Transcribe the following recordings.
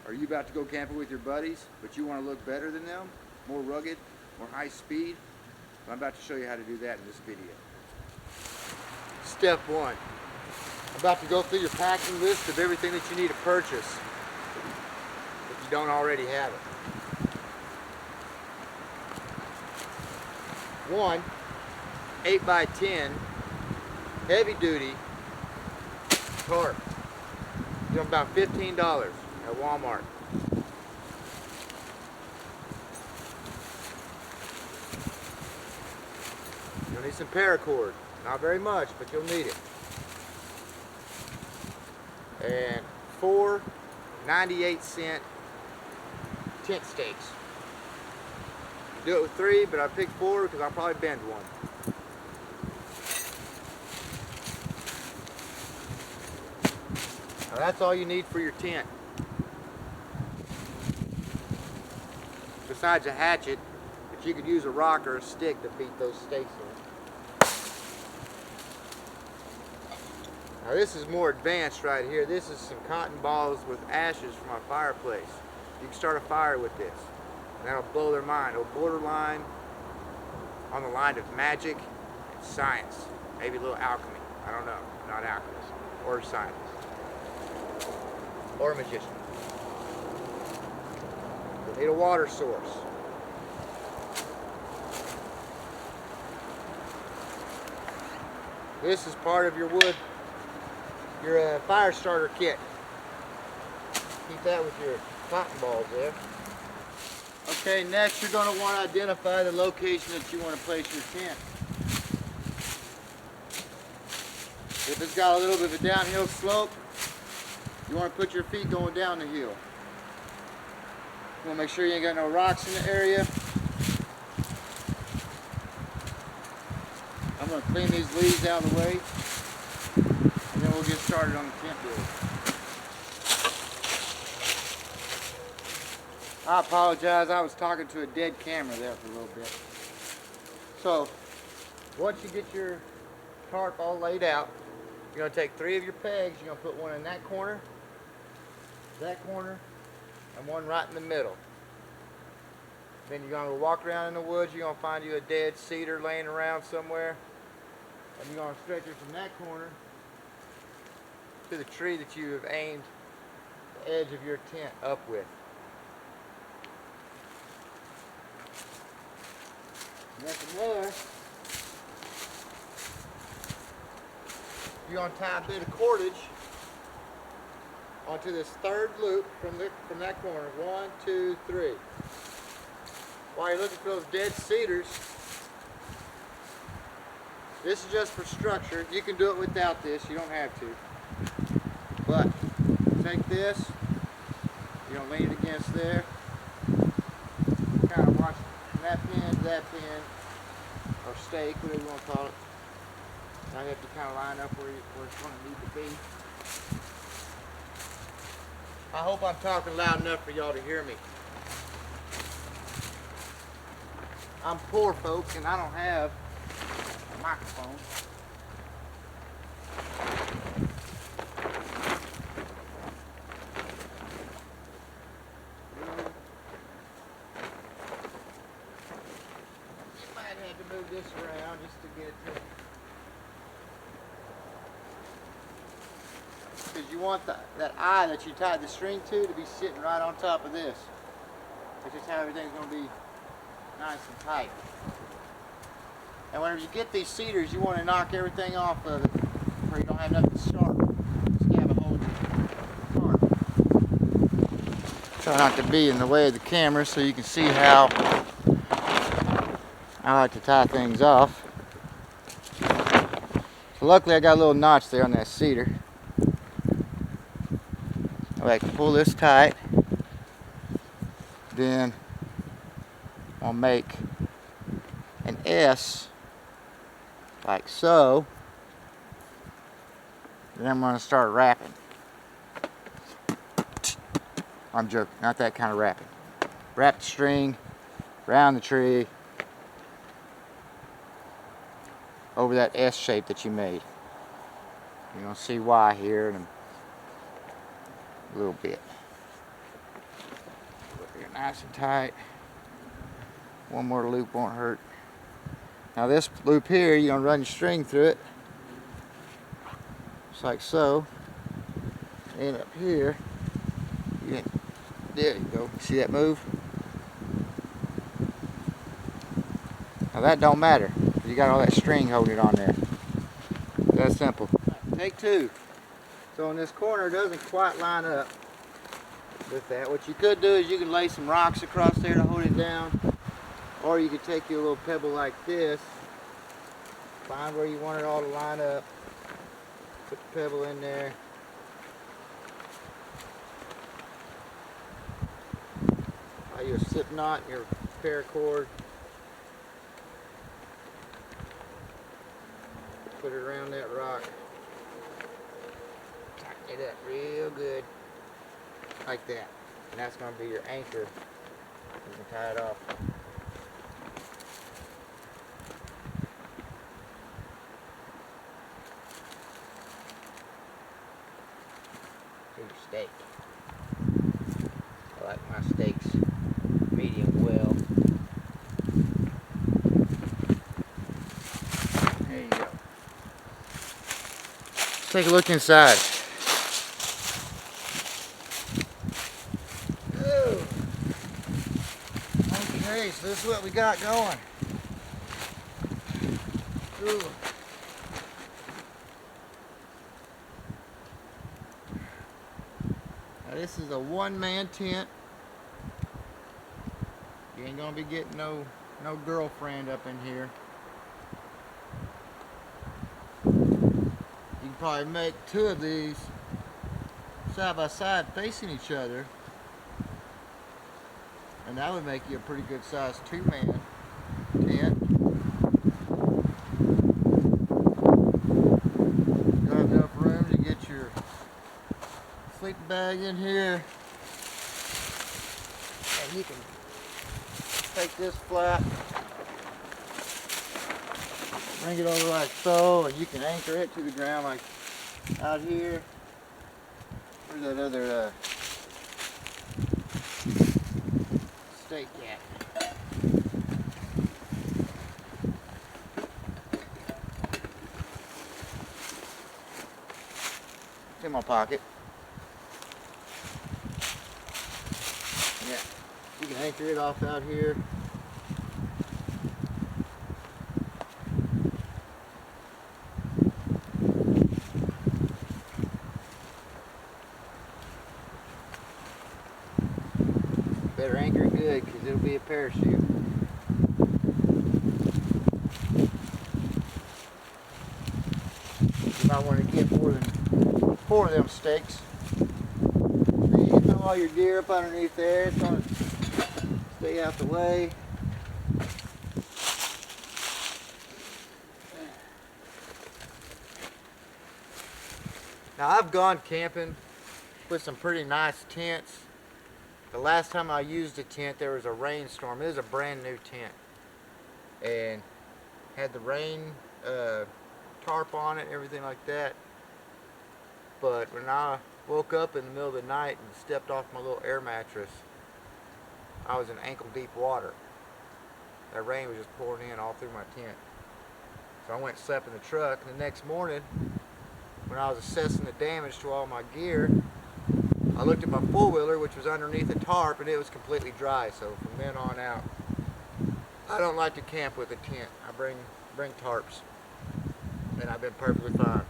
Are you about to go camping with your buddies, but you want to look better than them, more rugged, more high speed? Well, I'm about to show you how to do that in this video. Step 1. I'm about to go through your packing list of everything that you need to purchase if you don't already have it. 1 8x10 heavy duty tarp. It's about $15 at Walmart. You'll need some paracord. Not very much, but you'll need it. And 4 98-cent tent stakes. You do it with 3, but I picked 4 because I'll probably bend one. Now that's all you need for your tent. Besides a hatchet, but you could use a rock or a stick to beat those stakes in. Now this is more advanced right here. This is some cotton balls with ashes from my fireplace. You can start a fire with this. And that'll blow their mind. It'll borderline on the line of magic and science. Maybe a little alchemy. I don't know. I'm not alchemist. Or scientist. Or a magician. You'll need a water source. This is part of your wood, your fire starter kit. Keep that with your cotton balls there. Okay, next you're going to want to identify the location that you want to place your tent. If it's got a little bit of a downhill slope, you want to put your feet going down the hill. You want to make sure you ain't got no rocks in the area. I'm going to clean these leaves out of the way, and then we'll get started on the tent build. I apologize, I was talking to a dead camera there for a little bit. So, once you get your tarp all laid out, you're going to take 3 of your pegs, you're going to put one in that corner, and one right in the middle. Then you're going to walk around in the woods, you're going to find you a dead cedar laying around somewhere, and you're going to stretch it from that corner to the tree that you have aimed the edge of your tent up with. And then from there, you're going to tie a bit of cordage onto this 3rd loop from that corner. 1, 2, 3. While you're looking for those dead cedars, this is just for structure. You can do it without this. You don't have to. But take this. You're going to lean it against there. Kind of watch from that pin to that pin, or stake, whatever you want to call it. Now you have to kind of line up where it's going to need to be. I hope I'm talking loud enough for y'all to hear me. I'm poor, folks, and I don't have a microphone. You might have to move this around just to get it to. Because you want that eye that you tied the string to be sitting right on top of this. That's just how everything's going to be nice and tight. And whenever you get these cedars, you want to knock everything off of it where you don't have nothing sharp. Just have a hold of it. Try not to be in the way of the camera so you can see how I like to tie things off. So luckily I got a little notch there on that cedar. I can pull this tight, then I'll make an S like so, then I'm going to start wrapping. I'm joking, not that kind of wrapping. Wrap the string around the tree over that S shape that you made. You're going to see why here in a little bit. nice and tight. One more loop won't hurt. Now this loop here, you're gonna run your string through it, just like so. And up here, there you go. See that move? Now that don't matter. You got all that string holding it on there. That's simple. Take two. So in this corner, it doesn't quite line up with that. What you could do is you can lay some rocks across there to hold it down, or you could take your little pebble like this, find where you want it all to line up, put the pebble in there, your slip knot, your paracord, put it around that rock, tighten it up real good, like that, and that's going to be your anchor. You can tie it off. To your steak. I like my steaks medium well. There you go. Let's take a look inside. Okay, so this is what we got going. Ooh. Now this is a one-man tent. You ain't gonna be getting no girlfriend up in here. You can probably make two of these side by side facing each other, and that would make you a pretty good sized two-man tent. Got enough room to get your sleeping bag in here, and you can take this flap, bring it over like so, and you can anchor it to the ground like out here. Where's that other stake at? It's in my pocket. Yeah, you can anchor it off out here. Better anchor it good, because it'll be a parachute. You might want to get more than 4 of them stakes. Then you can throw all your gear up underneath there. It's going to stay out the way. Now I've gone camping with some pretty nice tents. The last time I used a tent, there was a rainstorm. It was a brand new tent, and had the rain tarp on it and everything like that. But when I woke up in the middle of the night and stepped off my little air mattress, I was in ankle deep water. That rain was just pouring in all through my tent. So I went and slept in the truck, and the next morning when I was assessing the damage to all my gear, I looked at my four-wheeler, which was underneath a tarp, and it was completely dry. So from then on out, I don't like to camp with a tent. I bring tarps, and I've been perfectly fine.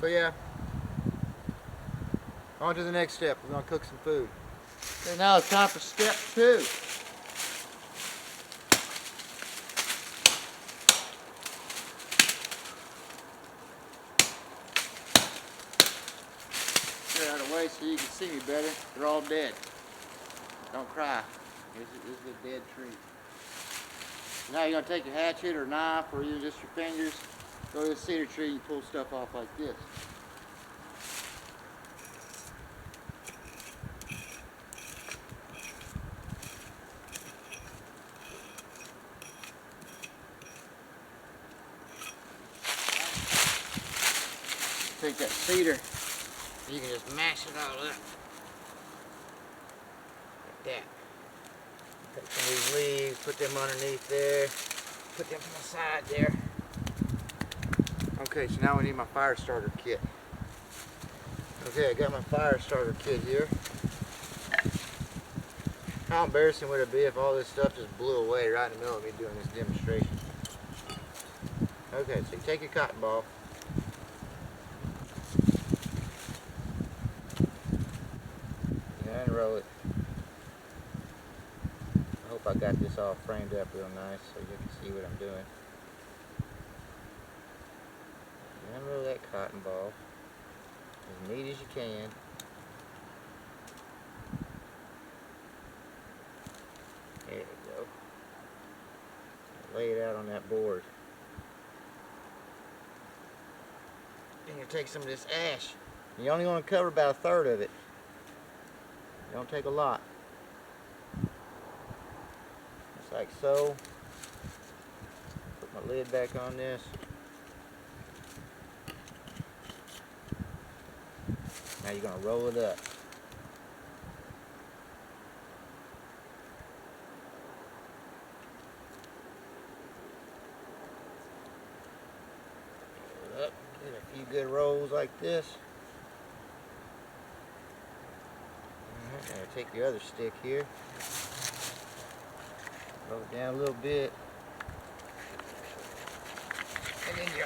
So yeah, on to the next step. We're gonna cook some food. Okay, now it's time for step 2. Out of the way so you can see me better. They're all dead. Don't cry. This is a dead tree. Now you're going to take a hatchet or knife or even just your fingers, go to the cedar tree and pull stuff off like this. Take that cedar, you can just mash it all up. that. Take some of these leaves, put them underneath there, put them to the side there. Okay, so now we need my fire starter kit. Okay, I got my fire starter kit here. How embarrassing would it be if all this stuff just blew away right in the middle of me doing this demonstration? Okay, so you take your cotton ball. You unroll it. I hope I got this all framed up real nice so you can see what I'm doing. You unroll that cotton ball as neat as you can. There we go. Lay it out on that board. Then you take some of this ash. You only want to cover about 1/3 of it. You don't take a lot. Just like so. Put my lid back on this. Now you're going to roll it up. Get a few good rolls like this. Now take your other stick here. Roll it down a little bit. And then you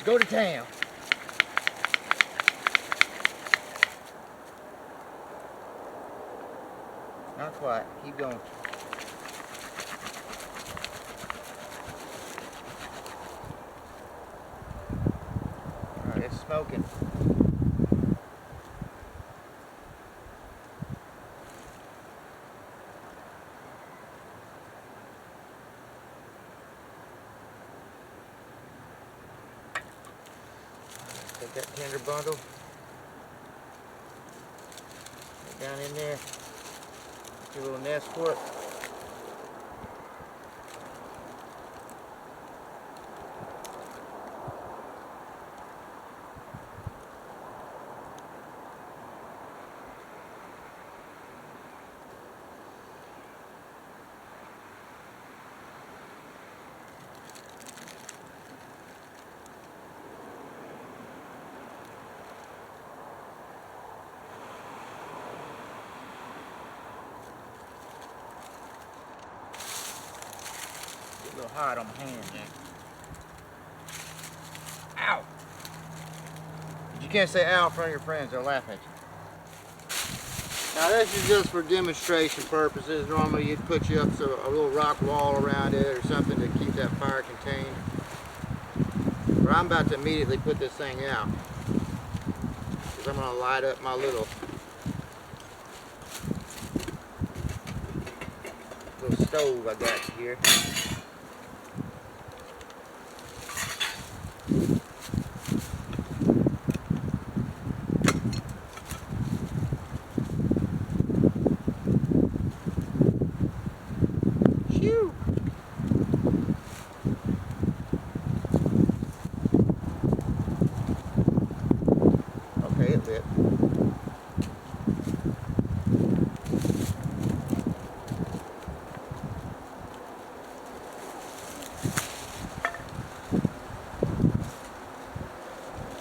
go to town. Not quite. Keep going. Alright, it's smoking. Take that tender bundle. Put it down in there. Get a little nest for it. A little hot on my hand there. Ow! You can't say ow in front of your friends, they'll laugh at you. Now this is just for demonstration purposes. Normally you'd put you up a little rock wall around it or something to keep that fire contained. But I'm about to immediately put this thing out. Because I'm going to light up my little stove I got here. Shoo! Okay, it lit.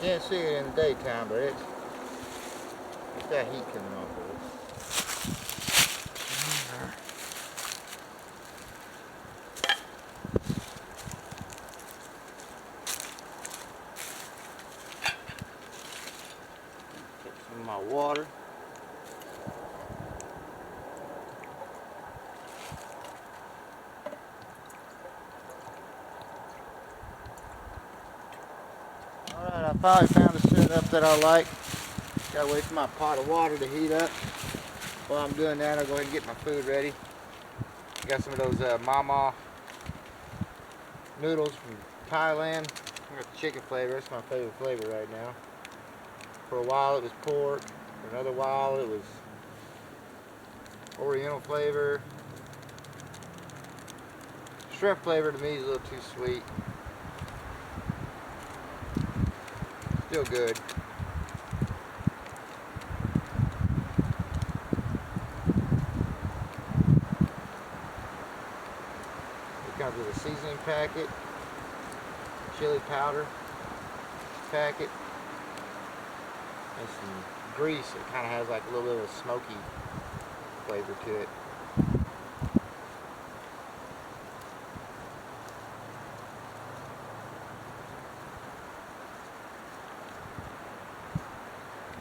Can't see it in the daytime, but it's that heat coming off of it. Get some of my water. Alright, I finally found a setup that I like. Gotta wait for my pot of water to heat up. While I'm doing that, I'll go ahead and get my food ready. Got some of those mama noodles from Thailand. I got the chicken flavor, that's my favorite flavor right now. For a while it was pork, for another while it was oriental flavor. Shrimp flavor to me is a little too sweet. Still good. seasoning packet, chili powder packet, and some grease. It kind of has like a little bit of a smoky flavor to it.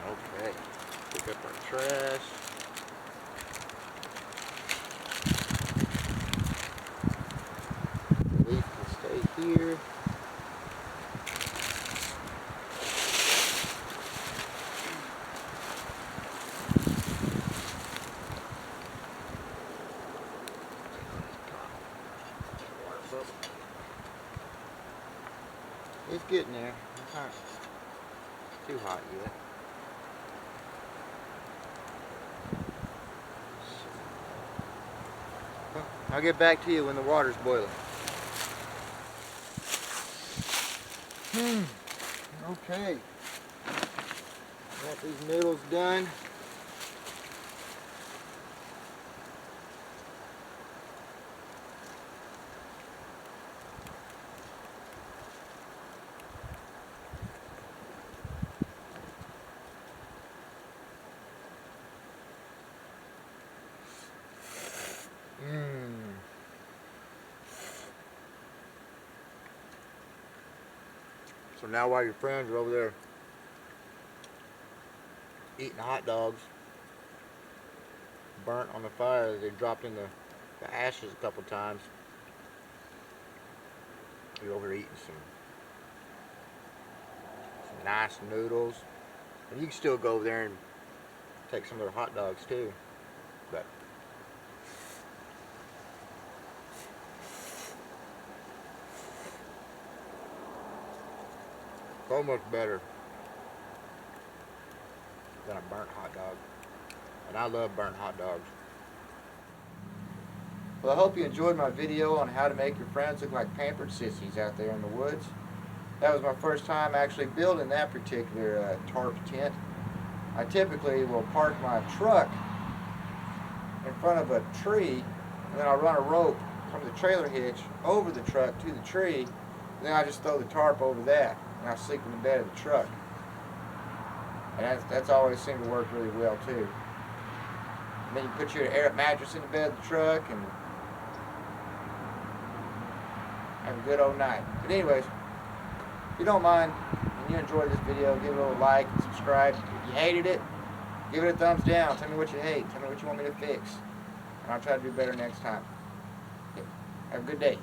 Okay, pick up our trash. The leaf can stay here. It's getting there. It's not too hot yet. Well, I'll get back to you when the water's boiling. Okay. Got these noodles done. So now while your friends are over there eating hot dogs burnt on the fire, they dropped in the ashes a couple times, you're over here eating some nice noodles. And you can still go over there and take some of their hot dogs too, but so much better than a burnt hot dog. And I love burnt hot dogs. Well, I hope you enjoyed my video on how to make your friends look like pampered sissies out there in the woods. That was my first time actually building that particular tarp tent. I typically will park my truck in front of a tree, and then I'll run a rope from the trailer hitch over the truck to the tree, and then I just throw the tarp over that, and I sleep in the bed of the truck. And that's always seemed to work really well too. And then you put your air mattress in the bed of the truck and have a good old night. But anyways, if you don't mind and you enjoyed this video, give it a little like and subscribe. If you hated it, give it a thumbs down. Tell me what you hate. Tell me what you want me to fix. And I'll try to do better next time. Have a good day.